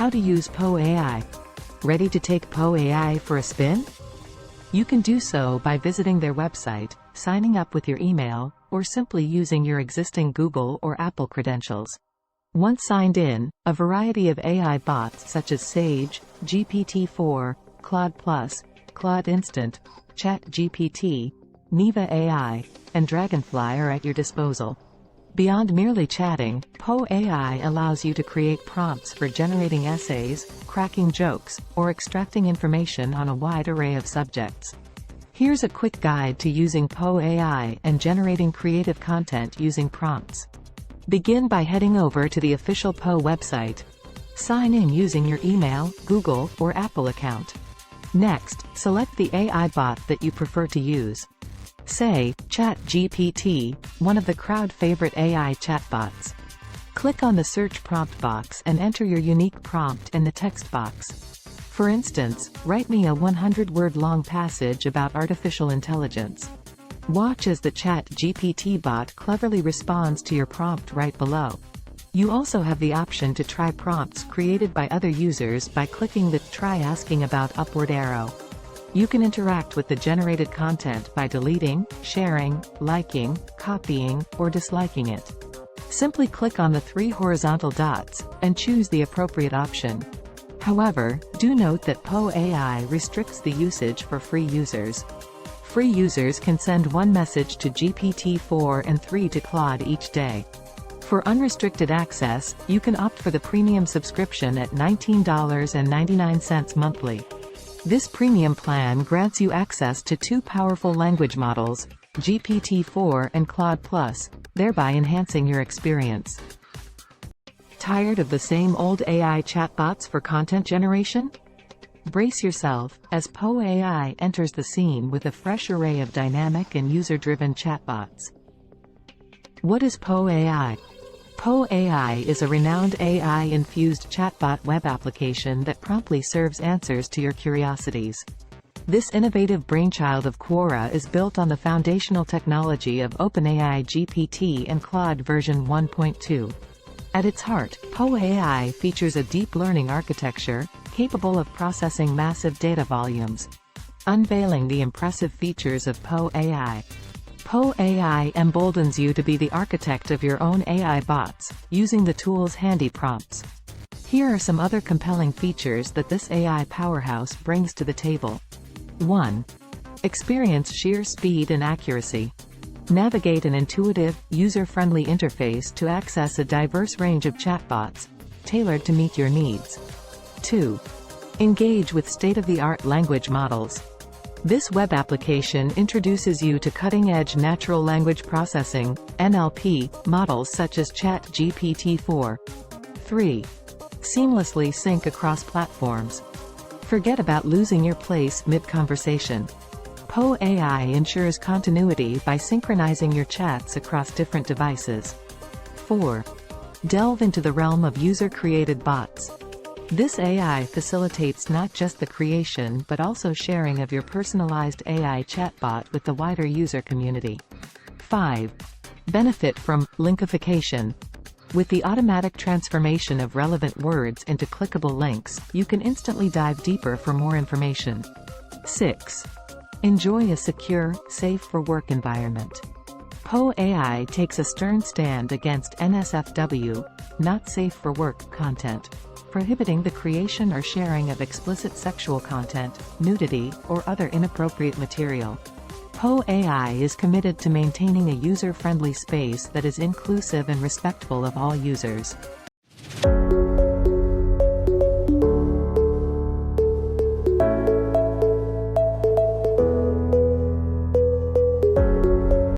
How to use Poe AI. Ready to take Poe AI for a spin? You can do so by visiting their website, signing up with your email, or simply using your existing Google or Apple credentials. Once signed in, a variety of AI bots such as Sage, GPT-4, Claude+, Claude Instant, ChatGPT, Neva AI, and Dragonfly are at your disposal. Beyond merely chatting, Poe AI allows you to create prompts for generating essays, cracking jokes, or extracting information on a wide array of subjects. Here's a quick guide to using Poe AI and generating creative content using prompts. Begin by heading over to the official Poe website. Sign in using your email, Google, or Apple account. Next, select the AI bot that you prefer to use. Say, ChatGPT, one of the crowd-favorite AI chatbots. Click on the search prompt box and enter your unique prompt in the text box. For instance, write me a 100-word long passage about artificial intelligence. Watch as the ChatGPT bot cleverly responds to your prompt right below. You also have the option to try prompts created by other users by clicking the Try Asking About upward arrow. You can interact with the generated content by deleting, sharing, liking, copying, or disliking it. Simply click on the 3 horizontal dots, and choose the appropriate option. However, do note that Poe AI restricts the usage for free users. Free users can send 1 message to GPT-4 and 3 to Claude each day. For unrestricted access, you can opt for the premium subscription at $19.99 monthly. This premium plan grants you access to 2 powerful language models, GPT-4 and Claude+, thereby enhancing your experience. Tired of the same old AI chatbots for content generation? Brace yourself, as Poe AI enters the scene with a fresh array of dynamic and user-driven chatbots. What is Poe AI? Poe AI is a renowned AI-infused chatbot web application that promptly serves answers to your curiosities. This innovative brainchild of Quora is built on the foundational technology of OpenAI GPT and Claude-version 1.2. At its heart, Poe AI features a deep learning architecture, capable of processing massive data volumes. Unveiling the impressive features of Poe AI. Poe AI emboldens you to be the architect of your own AI bots, using the tool's handy prompts. Here are some other compelling features that this AI powerhouse brings to the table. 1. Experience sheer speed and accuracy. Navigate an intuitive, user-friendly interface to access a diverse range of chatbots, tailored to meet your needs. 2. Engage with state-of-the-art language models. This web application introduces you to cutting-edge natural language processing, NLP, models such as ChatGPT-4. 3. Seamlessly sync across platforms. Forget about losing your place mid-conversation. Poe AI ensures continuity by synchronizing your chats across different devices. 4. Delve into the realm of user-created bots. This AI facilitates not just the creation but also sharing of your personalized AI chatbot with the wider user community. 5. Benefit from linkification. With the automatic transformation of relevant words into clickable links, you can instantly dive deeper for more information. 6. Enjoy a secure, safe-for-work environment. Poe AI takes a stern stand against NSFW, not safe for work content, prohibiting the creation or sharing of explicit sexual content, nudity, or other inappropriate material. Poe AI is committed to maintaining a user-friendly space that is inclusive and respectful of all users.